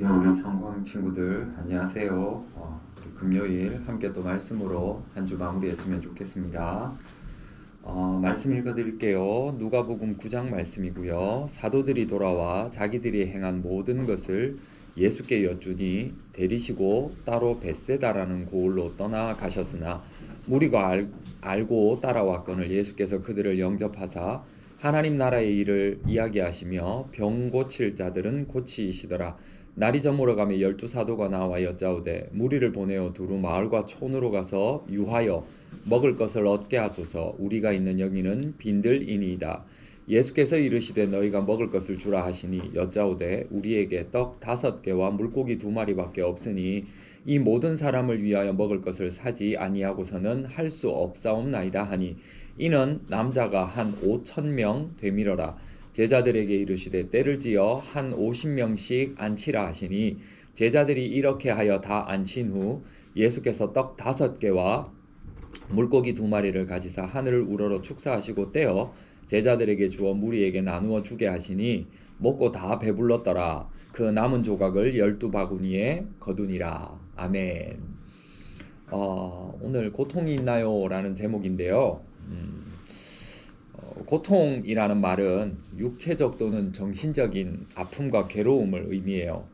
우리 성광 친구들 안녕하세요. 우리 금요일 함께 또 말씀으로 한 주 마무리했으면 좋겠습니다. 말씀 읽어드릴게요. 누가복음 9장 말씀이고요. 사도들이 돌아와 자기들이 행한 모든 것을 예수께 여쭈니 데리시고 따로 벳세다라는 고을로 떠나가셨으나 무리가 알고 따라왔거늘 예수께서 그들을 영접하사 하나님 나라의 일을 이야기하시며 병 고칠 자들은 고치시더라. 날이 저물어 가며 12사도가 나와 여짜오되 무리를 보내어 두루 마을과 촌으로 가서 유하여 먹을 것을 얻게 하소서. 우리가 있는 여기는 빈들이니이다. 예수께서 이르시되 너희가 먹을 것을 주라 하시니 여짜오되 우리에게 떡 5개와 물고기 2마리밖에 없으니 이 모든 사람을 위하여 먹을 것을 사지 아니하고서는 할 수 없사옵나이다 하니 이는 남자가 한 5,000명 되밀어라. 제자들에게 이르시되 때를 지어 한 50명씩 앉히라 하시니 제자들이 이렇게 하여 다 앉힌 후 예수께서 떡 5개와 물고기 2마리를 가지사 하늘을 우러러 축사하시고 떼어 제자들에게 주어 무리에게 나누어 주게 하시니 먹고 다 배불렀더라. 그 남은 조각을 12바구니에 거두니라. 아멘. 오늘 고통이 있나요? 라는 제목인데요. 고통이라는 말은 육체적 또는 정신적인 아픔과 괴로움을 의미해요.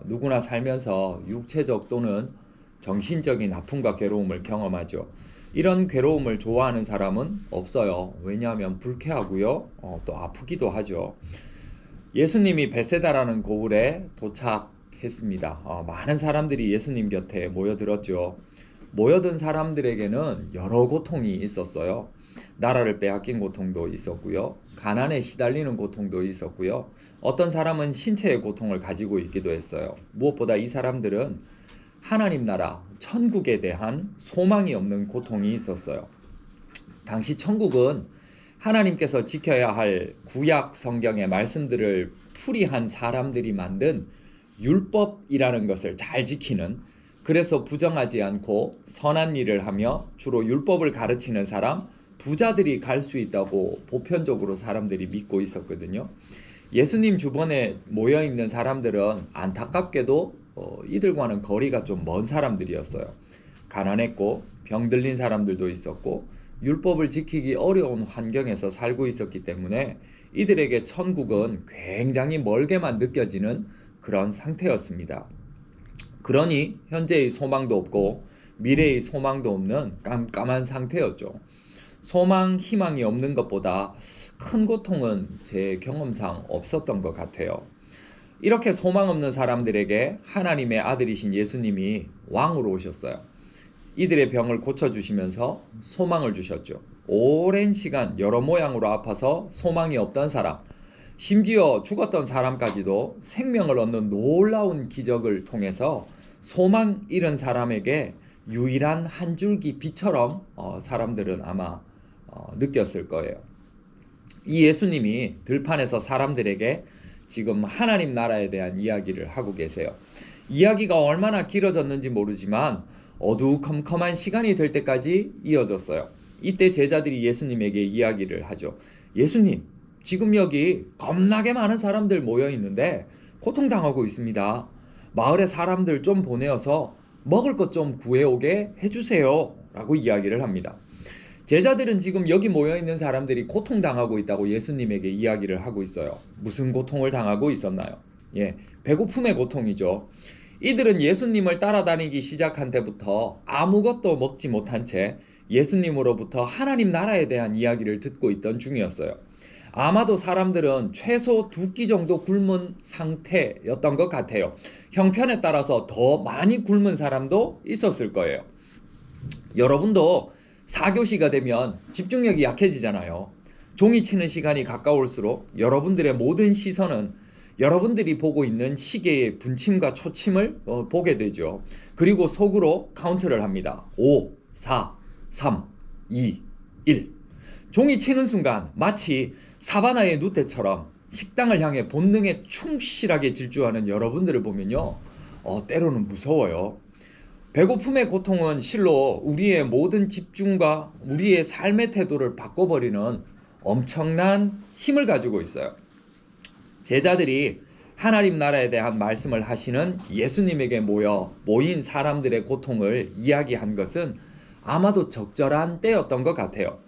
누구나 살면서 육체적 또는 정신적인 아픔과 괴로움을 경험하죠. 이런 괴로움을 좋아하는 사람은 없어요. 왜냐하면 불쾌하고요. 또 아프기도 하죠. 예수님이 벳세다라는 고을에 도착했습니다. 많은 사람들이 예수님 곁에 모여들었죠. 모여든 사람들에게는 여러 고통이 있었어요. 나라를 빼앗긴 고통도 있었고요. 가난에 시달리는 고통도 있었고요. 어떤 사람은 신체의 고통을 가지고 있기도 했어요. 무엇보다 이 사람들은 하나님 나라, 천국에 대한 소망이 없는 고통이 있었어요. 당시 천국은 하나님께서 지켜야 할 구약 성경의 말씀들을 풀이한 사람들이 만든 율법이라는 것을 잘 지키는, 그래서 부정하지 않고 선한 일을 하며 주로 율법을 가르치는 사람, 부자들이 갈 수 있다고 보편적으로 사람들이 믿고 있었거든요. 예수님 주변에 모여있는 사람들은 안타깝게도 이들과는 거리가 좀 먼 사람들이었어요. 가난했고 병들린 사람들도 있었고 율법을 지키기 어려운 환경에서 살고 있었기 때문에 이들에게 천국은 굉장히 멀게만 느껴지는 그런 상태였습니다. 그러니 현재의 소망도 없고 미래의 소망도 없는 깜깜한 상태였죠. 소망, 희망이 없는 것보다 큰 고통은 제 경험상 없었던 것 같아요. 이렇게 소망 없는 사람들에게 하나님의 아들이신 예수님이 왕으로 오셨어요. 이들의 병을 고쳐주시면서 소망을 주셨죠. 오랜 시간 여러 모양으로 아파서 소망이 없던 사람, 심지어 죽었던 사람까지도 생명을 얻는 놀라운 기적을 통해서 소망 잃은 사람에게 유일한 한 줄기 빛처럼 사람들은 아마 느꼈을 거예요. 이 예수님이 들판에서 사람들에게 지금 하나님 나라에 대한 이야기를 하고 계세요. 이야기가 얼마나 길어졌는지 모르지만 어두컴컴한 시간이 될 때까지 이어졌어요. 이때 제자들이 예수님에게 이야기를 하죠. 예수님, 지금 여기 겁나게 많은 사람들 모여 있는데 고통당하고 있습니다. 마을에 사람들 좀 보내어서 먹을 것 좀 구해오게 해주세요. 라고 이야기를 합니다. 제자들은 지금 여기 모여있는 사람들이 고통당하고 있다고 예수님에게 이야기를 하고 있어요. 무슨 고통을 당하고 있었나요? 배고픔의 고통이죠. 이들은 예수님을 따라다니기 시작한 때부터 아무것도 먹지 못한 채 예수님으로부터 하나님 나라에 대한 이야기를 듣고 있던 중이었어요. 아마도 사람들은 최소 2끼 정도 굶은 상태였던 것 같아요. 형편에 따라서 더 많이 굶은 사람도 있었을 거예요. 여러분도 4교시가 되면 집중력이 약해지잖아요. 종이 치는 시간이 가까울수록 여러분들의 모든 시선은 여러분들이 보고 있는 시계의 분침과 초침을 보게 되죠. 그리고 속으로 카운트를 합니다. 5, 4, 3, 2, 1. 종이 치는 순간 마치 사바나의 누태처럼 식당을 향해 본능에 충실하게 질주하는 여러분들을 보면요, 때로는 무서워요. 배고픔의 고통은 실로 우리의 모든 집중과 우리의 삶의 태도를 바꿔버리는 엄청난 힘을 가지고 있어요. 제자들이 하나님 나라에 대한 말씀을 하시는 예수님에게 모인 사람들의 고통을 이야기한 것은 아마도 적절한 때였던 것 같아요.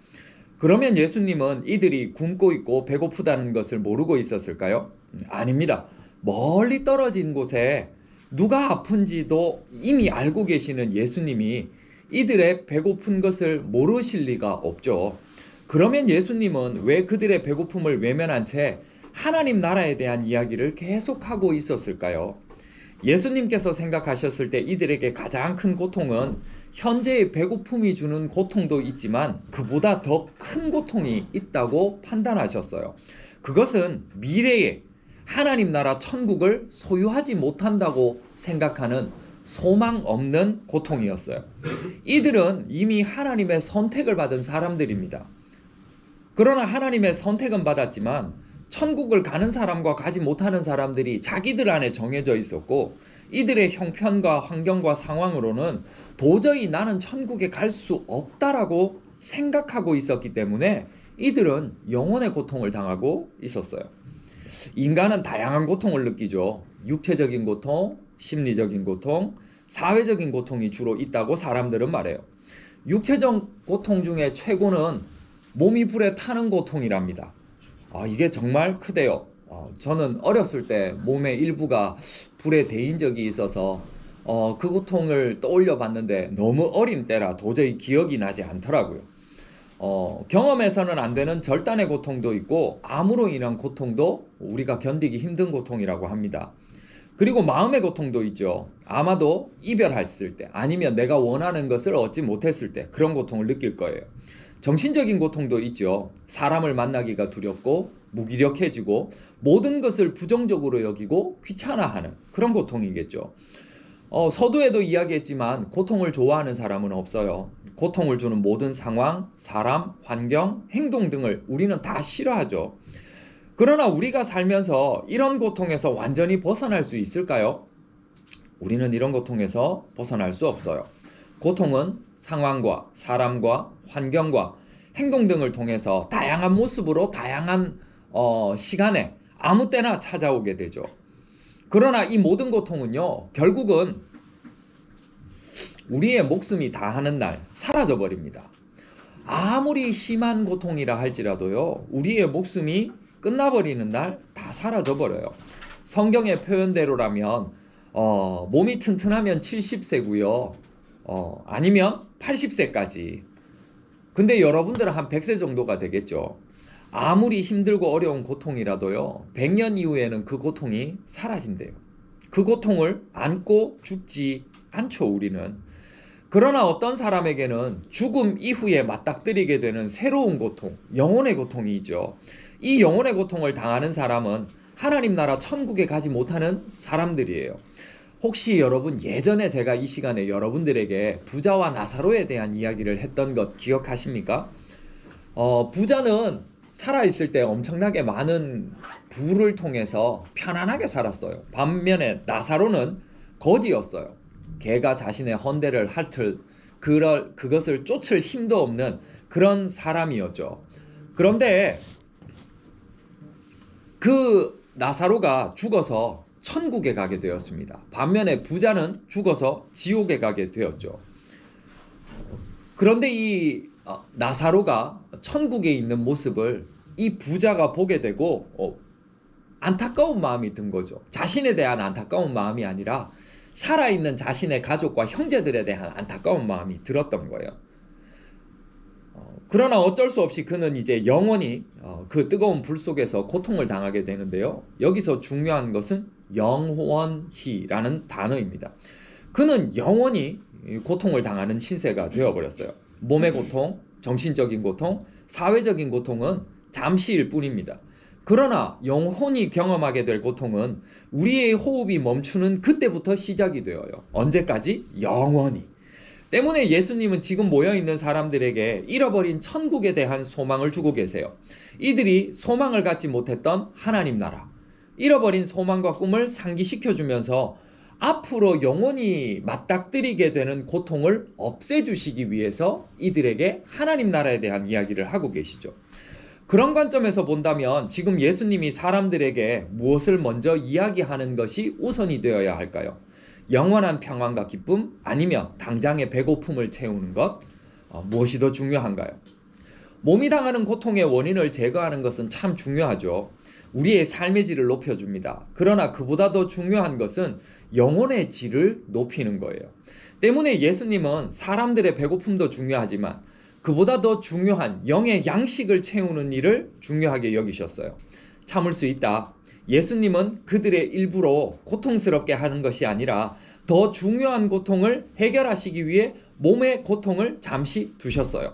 그러면 예수님은 이들이 굶고 있고 배고프다는 것을 모르고 있었을까요? 아닙니다. 멀리 떨어진 곳에 누가 아픈지도 이미 알고 계시는 예수님이 이들의 배고픈 것을 모르실 리가 없죠. 그러면 예수님은 왜 그들의 배고픔을 외면한 채 하나님 나라에 대한 이야기를 계속하고 있었을까요? 예수님께서 생각하셨을 때 이들에게 가장 큰 고통은 현재의 배고픔이 주는 고통도 있지만 그보다 더 큰 고통이 있다고 판단하셨어요. 그것은 미래에 하나님 나라 천국을 소유하지 못한다고 생각하는 소망 없는 고통이었어요. 이들은 이미 하나님의 선택을 받은 사람들입니다. 그러나 하나님의 선택은 받았지만 천국을 가는 사람과 가지 못하는 사람들이 자기들 안에 정해져 있었고, 이들의 형편과 환경과 상황으로는 도저히 나는 천국에 갈 수 없다라고 생각하고 있었기 때문에 이들은 영혼의 고통을 당하고 있었어요. 인간은 다양한 고통을 느끼죠. 육체적인 고통, 심리적인 고통, 사회적인 고통이 주로 있다고 사람들은 말해요. 육체적 고통 중에 최고는 몸이 불에 타는 고통이랍니다. 이게 정말 크대요. 저는 어렸을 때 몸의 일부가 불에 데인 적이 있어서 그 고통을 떠올려 봤는데 너무 어린 때라 도저히 기억이 나지 않더라고요. 경험해서는 안 되는 절단의 고통도 있고 암으로 인한 고통도 우리가 견디기 힘든 고통이라고 합니다. 그리고 마음의 고통도 있죠. 아마도 이별했을 때 아니면 내가 원하는 것을 얻지 못했을 때 그런 고통을 느낄 거예요. 정신적인 고통도 있죠. 사람을 만나기가 두렵고 무기력해지고 모든 것을 부정적으로 여기고 귀찮아하는 그런 고통이겠죠. 서두에도 이야기했지만 고통을 좋아하는 사람은 없어요. 고통을 주는 모든 상황, 사람, 환경, 행동 등을 우리는 다 싫어하죠. 그러나 우리가 살면서 이런 고통에서 완전히 벗어날 수 있을까요? 우리는 이런 고통에서 벗어날 수 없어요. 고통은 상황과 사람과 환경과 행동 등을 통해서 다양한 모습으로 다양한 시간에 아무 때나 찾아오게 되죠. 그러나 이 모든 고통은요, 결국은 우리의 목숨이 다하는 날 사라져 버립니다. 아무리 심한 고통이라 할지라도요, 우리의 목숨이 끝나버리는 날 다 사라져 버려요. 성경의 표현대로라면 몸이 튼튼하면 70세고요. 아니면 80세까지. 근데 여러분들은 한 100세 정도가 되겠죠. 아무리 힘들고 어려운 고통이라도요, 100년 이후에는 그 고통이 사라진대요. 그 고통을 안고 죽지 않죠, 우리는. 그러나 어떤 사람에게는 죽음 이후에 맞닥뜨리게 되는 새로운 고통, 영혼의 고통이 있죠. 이 영혼의 고통을 당하는 사람은 하나님 나라 천국에 가지 못하는 사람들이에요. 혹시 여러분 예전에 제가 이 시간에 여러분들에게 부자와 나사로에 대한 이야기를 했던 것 기억하십니까? 부자는 살아있을 때 엄청나게 많은 부를 통해서 편안하게 살았어요. 반면에 나사로는 거지였어요. 걔가 자신의 헌대를 핥을 그것을 쫓을 힘도 없는 그런 사람이었죠. 그런데 그 나사로가 죽어서 천국에 가게 되었습니다. 반면에 부자는 죽어서 지옥에 가게 되었죠. 그런데 이 나사로가 천국에 있는 모습을 이 부자가 보게 되고 안타까운 마음이 든 거죠. 자신에 대한 안타까운 마음이 아니라 살아있는 자신의 가족과 형제들에 대한 안타까운 마음이 들었던 거예요. 그러나 어쩔 수 없이 그는 이제 영원히 그 뜨거운 불 속에서 고통을 당하게 되는데요. 여기서 중요한 것은 영원히라는 단어입니다. 그는 영원히 고통을 당하는 신세가 되어버렸어요. 몸의 고통, 정신적인 고통, 사회적인 고통은 잠시일 뿐입니다. 그러나 영혼이 경험하게 될 고통은 우리의 호흡이 멈추는 그때부터 시작이 되어요. 언제까지? 영원히. 때문에 예수님은 지금 모여있는 사람들에게 잃어버린 천국에 대한 소망을 주고 계세요. 이들이 소망을 갖지 못했던 하나님 나라, 잃어버린 소망과 꿈을 상기시켜주면서 앞으로 영원히 맞닥뜨리게 되는 고통을 없애주시기 위해서 이들에게 하나님 나라에 대한 이야기를 하고 계시죠. 그런 관점에서 본다면 지금 예수님이 사람들에게 무엇을 먼저 이야기하는 것이 우선이 되어야 할까요? 영원한 평안과 기쁨, 아니면 당장의 배고픔을 채우는 것, 무엇이 더 중요한가요? 몸이 당하는 고통의 원인을 제거하는 것은 참 중요하죠. 우리의 삶의 질을 높여줍니다. 그러나 그보다 더 중요한 것은 영혼의 질을 높이는 거예요. 때문에 예수님은 사람들의 배고픔도 중요하지만 그보다 더 중요한 영의 양식을 채우는 일을 중요하게 여기셨어요. 참을 수 있다. 예수님은 그들의 일부러 고통스럽게 하는 것이 아니라 더 중요한 고통을 해결하시기 위해 몸의 고통을 잠시 두셨어요.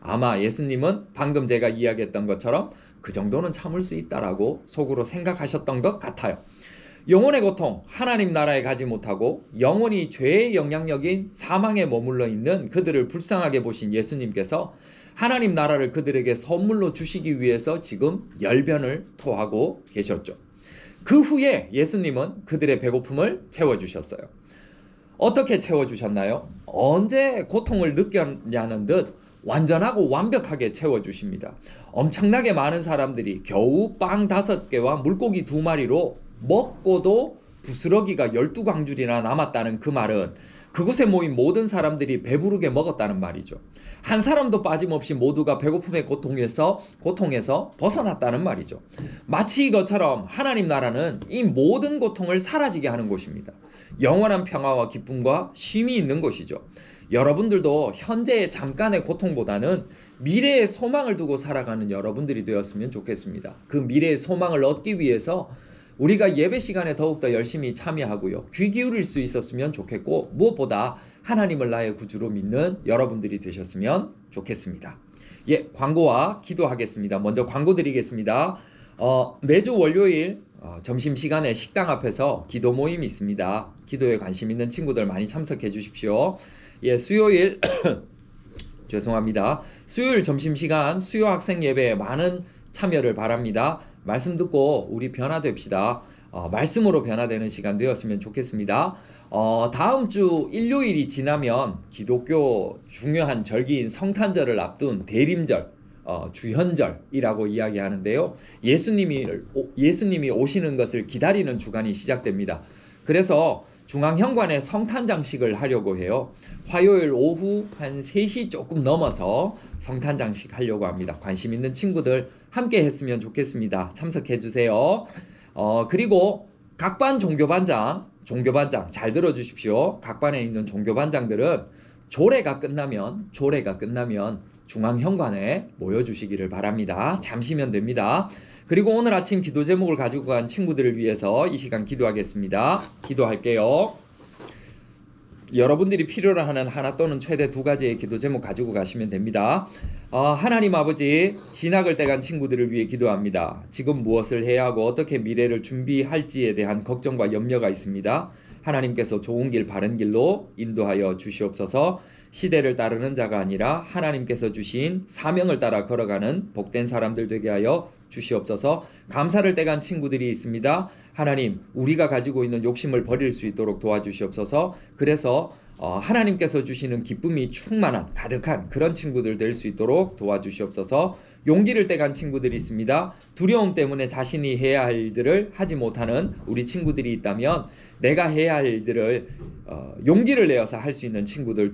아마 예수님은 방금 제가 이야기했던 것처럼 그 정도는 참을 수 있다라고 속으로 생각하셨던 것 같아요. 영혼의 고통, 하나님 나라에 가지 못하고 영원히 죄의 영향력인 사망에 머물러 있는 그들을 불쌍하게 보신 예수님께서 하나님 나라를 그들에게 선물로 주시기 위해서 지금 열변을 토하고 계셨죠. 그 후에 예수님은 그들의 배고픔을 채워주셨어요. 어떻게 채워주셨나요? 언제 고통을 느꼈냐는 듯 완전하고 완벽하게 채워주십니다. 엄청나게 많은 사람들이 겨우 빵 5개와 물고기 2마리로 먹고도 부스러기가 12광줄이나 남았다는 그 말은 그곳에 모인 모든 사람들이 배부르게 먹었다는 말이죠. 한 사람도 빠짐없이 모두가 배고픔의 고통에서 벗어났다는 말이죠. 마치 이것처럼 하나님 나라는 이 모든 고통을 사라지게 하는 곳입니다. 영원한 평화와 기쁨과 쉼이 있는 곳이죠. 여러분들도 현재의 잠깐의 고통보다는 미래의 소망을 두고 살아가는 여러분들이 되었으면 좋겠습니다. 그 미래의 소망을 얻기 위해서 우리가 예배 시간에 더욱더 열심히 참여하고요. 귀 기울일 수 있었으면 좋겠고 무엇보다 하나님을 나의 구주로 믿는 여러분들이 되셨으면 좋겠습니다. 예, 광고와 기도하겠습니다. 먼저 광고 드리겠습니다. 매주 월요일 점심시간에 식당 앞에서 기도 모임이 있습니다. 기도에 관심 있는 친구들 많이 참석해 주십시오. 예, 수요일 죄송합니다. 수요일 점심시간 수요 학생 예배에 많은 참여를 바랍니다. 말씀 듣고 우리 변화됩시다. 말씀으로 변화되는 시간 되었으면 좋겠습니다. 다음 주 일요일이 지나면 기독교 중요한 절기인 성탄절을 앞둔 대림절, 주현절이라고 이야기하는데요. 예수님이 오시는 것을 기다리는 주간이 시작됩니다. 그래서 중앙현관에 성탄장식을 하려고 해요. 화요일 오후 한 3시 조금 넘어서 성탄장식 하려고 합니다. 관심 있는 친구들 함께 했으면 좋겠습니다. 참석해 주세요. 그리고 각반 종교반장 잘 들어주십시오. 각반에 있는 종교반장들은 조례가 끝나면 중앙현관에 모여주시기를 바랍니다. 잠시면 됩니다. 그리고 오늘 아침 기도 제목을 가지고 간 친구들을 위해서 이 시간 기도하겠습니다. 기도할게요. 여러분들이 필요로 하는 하나 또는 최대 2가지의 기도 제목 가지고 가시면 됩니다. 하나님 아버지, 진학을 떼간 친구들을 위해 기도합니다. 지금 무엇을 해야 하고 어떻게 미래를 준비할지에 대한 걱정과 염려가 있습니다. 하나님께서 좋은 길, 바른 길로 인도하여 주시옵소서. 시대를 따르는 자가 아니라 하나님께서 주신 사명을 따라 걸어가는 복된 사람들 되게 하여 주시옵소서. 감사를 떼간 친구들이 있습니다. 하나님, 우리가 가지고 있는 욕심을 버릴 수 있도록 도와주시옵소서. 그래서 하나님께서 주시는 기쁨이 충만한 가득한 그런 친구들 될 수 있도록 도와주시옵소서. 용기를 떼간 친구들이 있습니다. 두려움 때문에 자신이 해야 할 일들을 하지 못하는 우리 친구들이 있다면 내가 해야 할 일들을 용기를 내어서 할 수 있는 친구들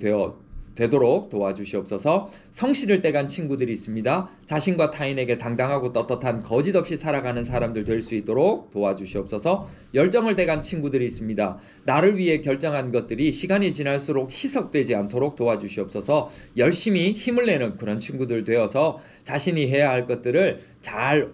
되도록 도와주시옵소서. 성실을 떼간 친구들이 있습니다. 자신과 타인에게 당당하고 떳떳한 거짓 없이 살아가는 사람들 될 수 있도록 도와주시옵소서. 열정을 떼간 친구들이 있습니다. 나를 위해 결정한 것들이 시간이 지날수록 희석되지 않도록 도와주시옵소서. 열심히 힘을 내는 그런 친구들 되어서 자신이 해야 할 것들을 잘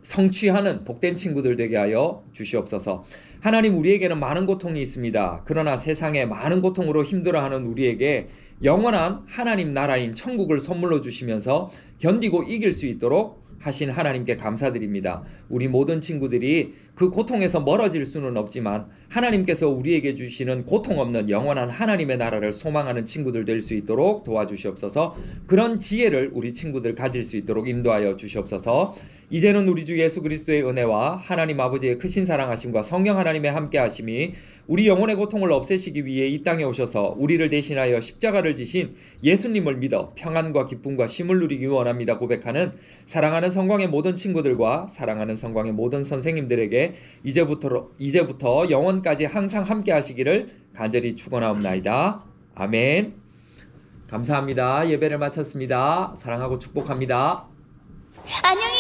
성취하는 복된 친구들 되게 하여 주시옵소서. 하나님, 우리에게는 많은 고통이 있습니다. 그러나 세상에 많은 고통으로 힘들어하는 우리에게 영원한 하나님 나라인 천국을 선물로 주시면서 견디고 이길 수 있도록 하신 하나님께 감사드립니다. 우리 모든 친구들이 그 고통에서 멀어질 수는 없지만 하나님께서 우리에게 주시는 고통 없는 영원한 하나님의 나라를 소망하는 친구들 될 수 있도록 도와주시옵소서. 그런 지혜를 우리 친구들 가질 수 있도록 인도하여 주시옵소서. 이제는 우리 주 예수 그리스도의 은혜와 하나님 아버지의 크신 사랑하심과 성령 하나님의 함께하심이 우리 영혼의 고통을 없애시기 위해 이 땅에 오셔서 우리를 대신하여 십자가를 지신 예수님을 믿어 평안과 기쁨과 쉼을 누리기 원합니다 고백하는 사랑하는 성광의 모든 친구들과 사랑하는 성광의 모든 선생님들에게 이제부터 영원까지 항상 함께하시기를 간절히 축원하옵나이다. 아멘. 감사합니다. 예배를 마쳤습니다. 사랑하고 축복합니다. 안녕히